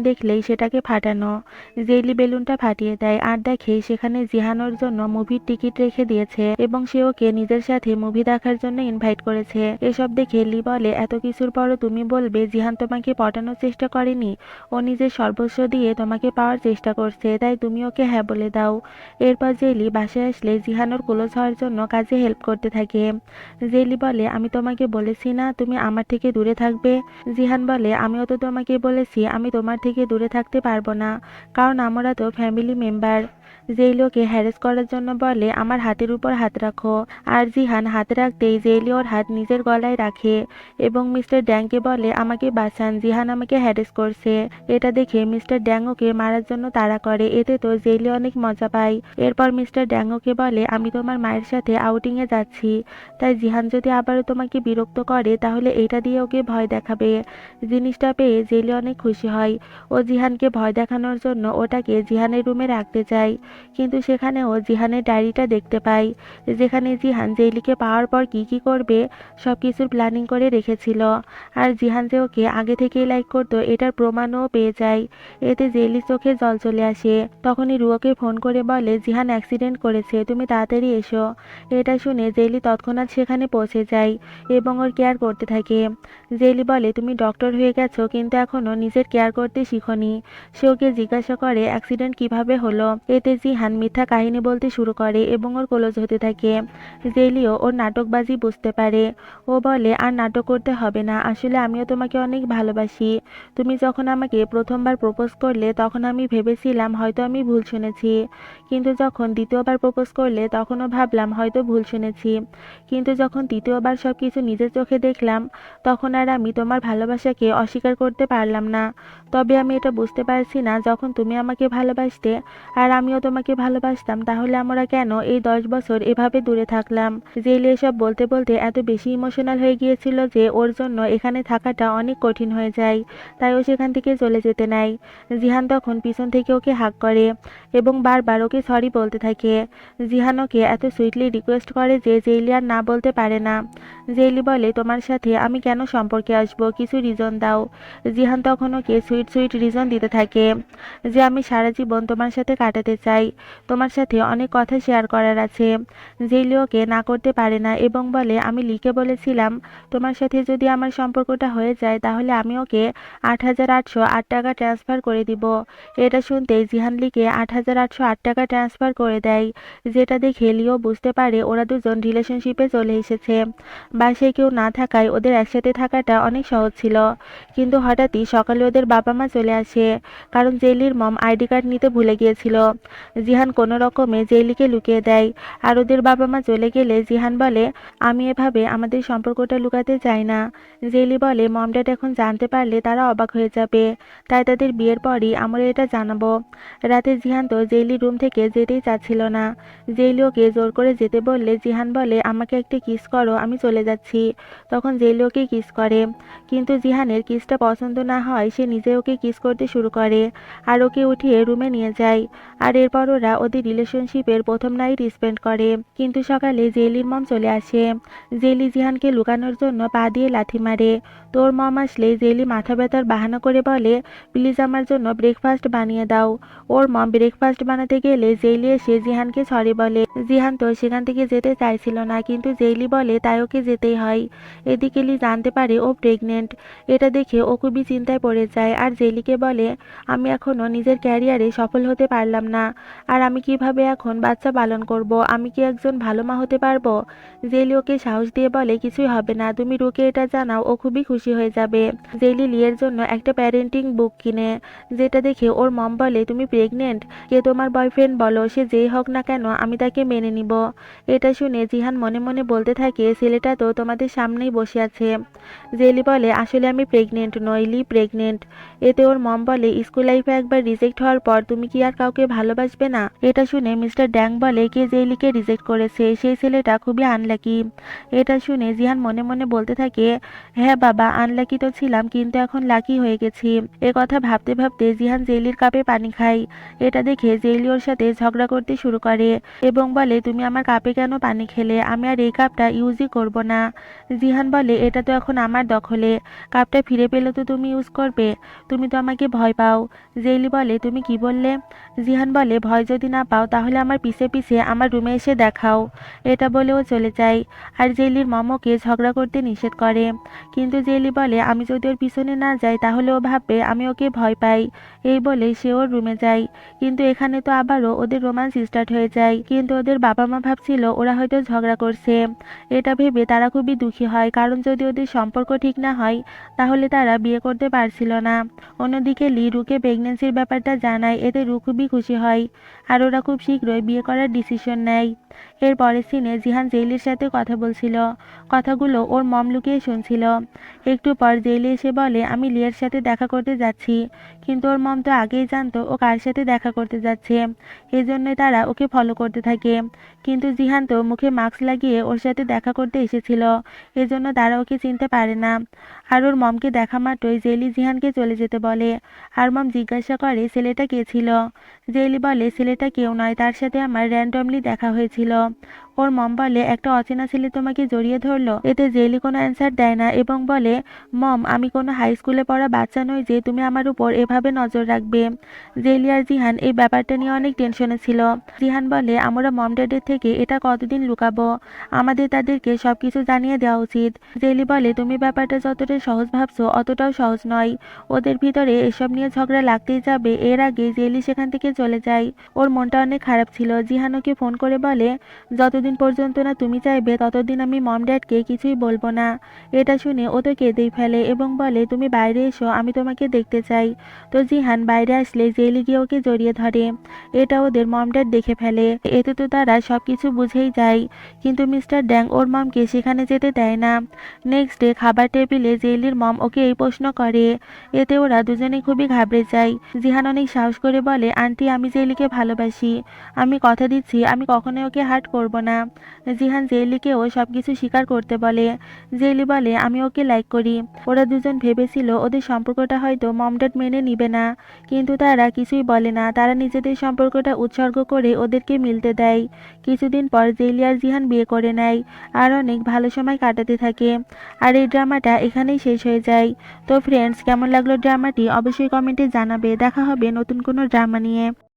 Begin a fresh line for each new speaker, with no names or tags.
দেখলেই সেটাকে ফাটানো। জেইলি বেলুনটা ফাটিয়ে দেয় আর দেখে সেখানে জিহানোর জন্য মুভির টিকিট রেখে দিয়েছে এবং সে ওকে নিজের সাথে মুভি দেখার জন্য ইনভাইট করেছে। এসব দেখে লি বলে, এত কিছুর পরও তুমি বলবে জিহান তোমাকে পটানোর চেষ্টা করেনি? ও নিজের সর্বস্ব দিয়ে তোমাকে পাওয়ার চেষ্টা করছে, তাই তুমি ওকে হ্যাঁ বলে দাও। এরপর জেইলি বাসায় আসলে জিহান ওর ক্লোজ হওয়ার জন্য কাজে হেল্প করতে থাকে। জেইলি বলে, আমি তোমাকে বলেছি না তুমি আমার থেকে দূরে থাকবে? জিহান বলে, আমিও তো তোমাকে বলেছি আমি তোমার থেকে দূরে থাকতে পারবো না, কারণ আমরা তো ফ্যামিলি মেম্বার। জেইলি ওকে হ্যারেস করার জন্য বলে, আমার হাতের উপর হাত রাখো। আর জিহান হাত রাখতেই জেইলি ওর হাত নিজের গলায় রাখে এবং মিস্টার ড্যাংকে বলে, আমাকে বাঁচান, জিহান আমাকে হ্যারেস করছে। এটা দেখে মিস্টার ড্যাং ওকে মারার জন্য তাড়া করে। এতে তো জেইলি অনেক মজা পায়। এরপর মিস্টার ড্যাং ওকে বলে, আমি তোমার মায়ের সাথে আউটিং এ যাচ্ছি, তাই জিহান যদি আবারও তোমাকে বিরক্ত করে তাহলে এটা দিয়ে ওকে ভয় দেখাবে। জিনিসটা পেয়ে জেইলি অনেক খুশি হয়। ও জিহানকে ভয় দেখানোর জন্য ওটাকে জিহানের রুমে রাখতে চায়, কিন্তু সেখানেও জিহানের ডায়েরিটা দেখতে পায়, যেখানে জিহান জেইলিকে পাওয়ার পর কি কি করবে সবকিছুর প্ল্যানিং করে রেখেছিল। আর জিহান যে ওকে আগে থেকেই লাইক করতো এটার প্রমাণও পেয়ে যায়। এতে জেইলির চোখে জল চলে আসে। তখনই রুয়োকে ফোন করে বলে, জিহান অ্যাক্সিডেন্ট করেছে, তুমি তাড়াতাড়ি এসো। এটা শুনে জেইলি তৎক্ষণাৎ সেখানে পৌঁছে যায় এবং ওর কেয়ার করতে থাকে। জেইলি বলে, তুমি ডক্টর হয়ে গেছো কিন্তু এখনো নিজের কেয়ার করতে শিখোনি। সে ওকে জিজ্ঞাসা করে অ্যাক্সিডেন্ট কিভাবে হলো। এতে জিহান মিথ্যা কাহিনী বলতে শুরু করে এবং ওর ক্লোজ হতে থাকে। জেইলিও ওর নাটকবাজি বুঝতে পারে। ও বলে, আর নাটক করতে হবে না, আসলে আমিও তোমাকে অনেক ভালোবাসি। তুমি যখন আমাকে প্রথমবার প্রপোজ করলে তখন আমি ভেবেছিলাম হয়তো আমি ভুল শুনেছি, কিন্তু যখন দ্বিতীয়বার প্রপোজ করলে তখনও ভাবলাম হয়তো ভুল শুনেছি, কিন্তু যখন তৃতীয়বার সবকিছু নিজের চোখে দেখলাম তখন আর আমি তোমার ভালোবাসাকে অস্বীকার করতে পারলাম না। তবে আমি এটা বুঝতে পারছি না, যখন তুমি আমাকে ভালোবাসতে আর আমিও তোমাকে ভালোবাসতাম তাহলে আমরা কেন এই 10 বছর এভাবে দূরে থাকলাম। জেইলি এসব বলতে বলতে এত বেশি ইমোশনাল হয়ে গিয়েছিল যে ওর জন্য এখানে থাকাটা অনেক কঠিন হয়ে যায়, তাই ও সেখান থেকে চলে যেতে নেয়। জিহান তখন পিছন থেকে ওকে হাগ করে এবং বারবার ওকে সরি বলতে থাকে। জিহান ওকে এত সুইটলি রিকোয়েস্ট করে যে জেইলি আর না বলতে পারে না। জেইলি বলে, তোমার সাথে আমি কেন সম্পর্কে আসবো, কিছু রিজন দাও। জিহান তখন ওকে সুইট সুইট রিজন দিতে থাকে যে আমি সারা জীবন তোমার সাথে কাটাতে চাই, তোমার সাথে অনেক কথা শেয়ার করার আছে। জেইলি ওকে না করতে পারে না এবং বলে, আমি লিখে বলেছিলাম তোমার সাথে যদি আমার সম্পর্কটা হয়ে যায় তাহলে আমি ওকে 8,808 টাকা ট্রান্সফার করে দিব। এটা শুনতেই জিহান লিকে 8,808 টাকা ট্রান্সফার করে দেয়, যেটা দেখে লিও বুঝতে পারে ওরা দুজন রিলেশনশিপে চলে এসেছে। বাসায় কেউ না থাকায় ওদের একসাথে থাকাটা অনেক সহজ ছিল, কিন্তু হঠাৎই সকালে ওদের বাবা মা চলে আসে, কারণ জেইলির মম আইডি কার্ড নিতে ভুলে গিয়েছিল। জিহান কোনো রকমে জেইলিকে লুকিয়ে দেয়, আর ওদের বাবা মা চলে গেলে জিহান বলে, আমি এভাবে আমাদের সম্পর্কটা লুকাতে চাই না। জেইলি বলে, মম ড্যাড এখন জানতে পারলে তারা অবাক হয়ে যাবে, তাই তাদের বিয়ের পরই আমরা এটা জানাবো। রাতে জিহান তো জেইলির রুম থেকে যেতেই চাচ্ছিল না। জেইলি ওকে জোর করে যেতে বললে জিহান বলে, আমাকে একটা কিস করো, আমি চলে যাচ্ছি। তখন জেইলি ওকে কিস করে, কিন্তু জিহানের কিসটা পছন্দ না হয় সে নিজে ওকে কিস করতে শুরু করে আর ওকে উঠিয়ে রুমে নিয়ে যায়। আর এরপর ওরা ওদের রিলেশনশিপের প্রথম নাইট স্পেন্ড করে। কিন্তু সকালে জেইলির মম চলে আসে। জেইলি জিহানকে লুকানোর জন্য পা দিয়ে লাথি মারে। তোর মম আসলে জেইলি মাথা ব্যথার বাহানা করে বলে, প্লিজ আমার জন্য ব্রেকফাস্ট বানিয়ে দাও। ওর মম ব্রেকফাস্ট বানাতে গেলে জেইলি এসে জিহানকে সরি বলে। জিহান তো সেখান থেকে যেতে চাইছিল না, কিন্তু জেইলি বলে তাই ওকে যেতেই হয়। এদিকে লি জানতে পারে ও প্রেগনেন্ট। এটা দেখে ও খুবই চিন্তায় পড়ে যায় আর জেইলিকে বলে, আমি এখনো নিজের ক্যারিয়ারে সফল হতে পারলাম না, আর আমি কিভাবে এখন বাচ্চা পালন করব, আমি কি একজন ভালো মা হতে পারবো? জেইলি ওকে সাহস দিয়ে বলে, কিছুই হবে না, তুমি রুকে এটা জানাও, ও খুবই খুশি হয়ে যাবে। জেইলি লিয়ের জন্য একটা প্যারেন্টিং বুক কিনে, যেটা দেখে ওর মম বলে, তুমি প্রেগনেন্ট? কে তোমার বয়ফ্রেন্ড বলো, সে যেই হোক না কেন আমি তাকে মেনে নিব। এটা শুনে জিহান মনে মনে বলতে থাকে, ছেলেটা তো তোমাদের সামনেই বসে আছে। জেইলি বলে, আসলে আমি প্রেগনেন্ট নই, লি প্রেগনেন্ট। এতে ওর মম বলে, স্কুল লাইফে একবার রিজেক্ট হওয়ার পর তুমি কি আর কাউকে ভালোবাসো? ভালোবাসবে না? এটা শুনে মিস্টার ড্যাং বলে, কে জেইলিকে রিজেক্ট করেছে? সেই ছেলেটা খুবই আনলাকি। এটা শুনে জিহান মনে মনে বলতে থাকে, হ্যাঁ বাবা, আনলাকি তো ছিলাম, কিন্তু এখন লাকি হয়ে গেছি। এ কথা ভাবতে ভাবতে জিহান জেইলির কাপে পানি খায়। এটা দেখে জেইলি ওর সাথে ঝগড়া করতে শুরু করে এবং বলে, তুমি আমার কাপে কেন পানি খেলে? আমি আর এই কাপটা ইউজই করব না। জিহান বলে, এটা তো এখন আমার দখলে, কাপটা ফিরে পেলে তো তুমি ইউজ করবে। তুমি তো আমাকে ভয় পাও। জেইলি বলে, তুমি কি বললে? জিহান বলে, ভয় যদি না পাও তাহলে আমার পিছে পিছে আমার রুমে এসে দেখাও। এটা বলে ও চলে যায় আর জেইলির মমকে ঝগড়া করতে নিষেধ করে। কিন্তু জেইলি বলে, আমি যদি ওর পিছনে না যাই তাহলে ও ভাববে আমি ওকে ভয় পাই। এই বলে সে ওর রুমে যায়। কিন্তু এখানে তো আবারও ওদের রোম্যান্স স্টার্ট হয়ে যায়। কিন্তু ওদের বাবা মা ভাবছিল ওরা হয়তো ঝগড়া করছে। এটা ভেবে তারা খুবই দুঃখী হয়, কারণ যদি ওদের সম্পর্ক ঠিক না হয় তাহলে তারা বিয়ে করতে পারছিল না। অন্যদিকে লি রুকে প্রেগনেন্সির ব্যাপারটা জানায়, এতে রু খুবই খুশি হয় আর ওরা খুব শীঘ্রই বিয়ে করার ডিসিশন নেয়। এর পরের সিনে জিহান জেইলির সাথে কথা বলছিল। কথাগুলো ওর মম লুকিয়ে শুনছিল। একটু পর জেইলি এসে বলে, আমি লিয়ের সাথে দেখা করতে যাচ্ছি। কিন্তু ওর মম তো আগেই জানতো ও কার সাথে দেখা করতে যাচ্ছে, এজন্যই তারা ওকে ফলো করতে থাকে। কিন্তু জিহান তো মুখে মাস্ক লাগিয়ে ওর সাথে দেখা করতে এসেছিল, এজন্য তারা ওকে চিনতে পারে না। আর ওর মমকে দেখা মাত্রই জেইলি জিহানকে চলে যেতে বলে। আর মম জিজ্ঞাসা করে, ছেলেটা কে ছিল? জেইলি বলে, ছেলেটা কেউ নয়, তার সাথে আমার র্যান্ডমলি দেখা হয়েছিল। ওর মম বলে, একটা অচেনা ছেলে তোমাকে জড়িয়ে ধরলো? এতে জেইলি কোনো অ্যান্সার দেয় না এবং বলে, মম, আমি কোনো হাই স্কুলে পড়া বাচ্চা নই যে তুমি আমার উপর এভাবে নজর রাখবে। জেইলি আর জিহান এই ব্যাপারটা নিয়ে অনেক টেনশনে ছিল। জিহান বলে, আমরা মম ড্যাডের থেকে এটা কতদিন লুকাবো? আমাদের তাদেরকে সবকিছু জানিয়ে দেওয়া উচিত। জেইলি বলে, তুমি ব্যাপারটা যতটা সহজ ভাবছো অতটাও সহজ নয়। ওদের ভিতরে এসব নিয়ে ঝগড়া লাগতেই যাবে। এর আগে জেইলি সেখান থেকে চলে যায়। ওর মনটা অনেক খারাপ ছিল। জিহান ওকে ফোন করে বলে, যতদিন পর্যন্ত না তুমি চাইবে ততদিন আমি মম ড্যাডকে কিছুই বলবো না। এটা শুনে ও তো কেঁদেই ফেলে এবং বলে, তুমি বাইরে এসো, আমি তোমাকে দেখতে চাই। তো জিহান বাইরে আসলে জেইলি গিয়ে ওকে জড়িয়ে ধরে। এটা ওদের মম ড্যাড দেখে ফেলে। এতে তো তারা সবকিছু বুঝেই যায়। কিন্তু মিস্টার ড্যাং ওর মমকে সেখানে যেতে দেয় না। নেক্সট ডে খাবার টেবিলে জেইলির মম ওকে এই প্রশ্ন করে। এতে ওরা দুজনেই খুবই ঘাবড়ে যায়। জিহান অনেক সাহস করে বলে, আন্টি, আমি জেইলিকে ভালোবাসি। আমি কথা দিচ্ছি আমি কখনোই ওকে হার্ট করব না। জিহান জেইলিকেও সবকিছু স্বীকার করতে বলে। জেইলি বলে, আমি ওকে লাইক করি। ওরা দুজন ভেবেছিল ওদের সম্পর্কটা হয়তো মম ড্যাড মেনে নিবে না, কিন্তু তারা কিছুই বলে না। তারা নিজেদের সম্পর্কটা উৎসর্গ করে ওদেরকে মিলতে দেয়। কিছুদিন পর জেইলি আর জিহান বিয়ে করে নেয় আর অনেক ভালো সময় কাটাতে থাকে। আর এই ড্রামাটা এখানেই শেষ হয়ে যায়। তো ফ্রেন্ডস, কেমন লাগলো ড্রামাটি অবশ্যই কমেন্টে জানাবে। দেখা হবে নতুন কোনো ড্রামা নিয়ে।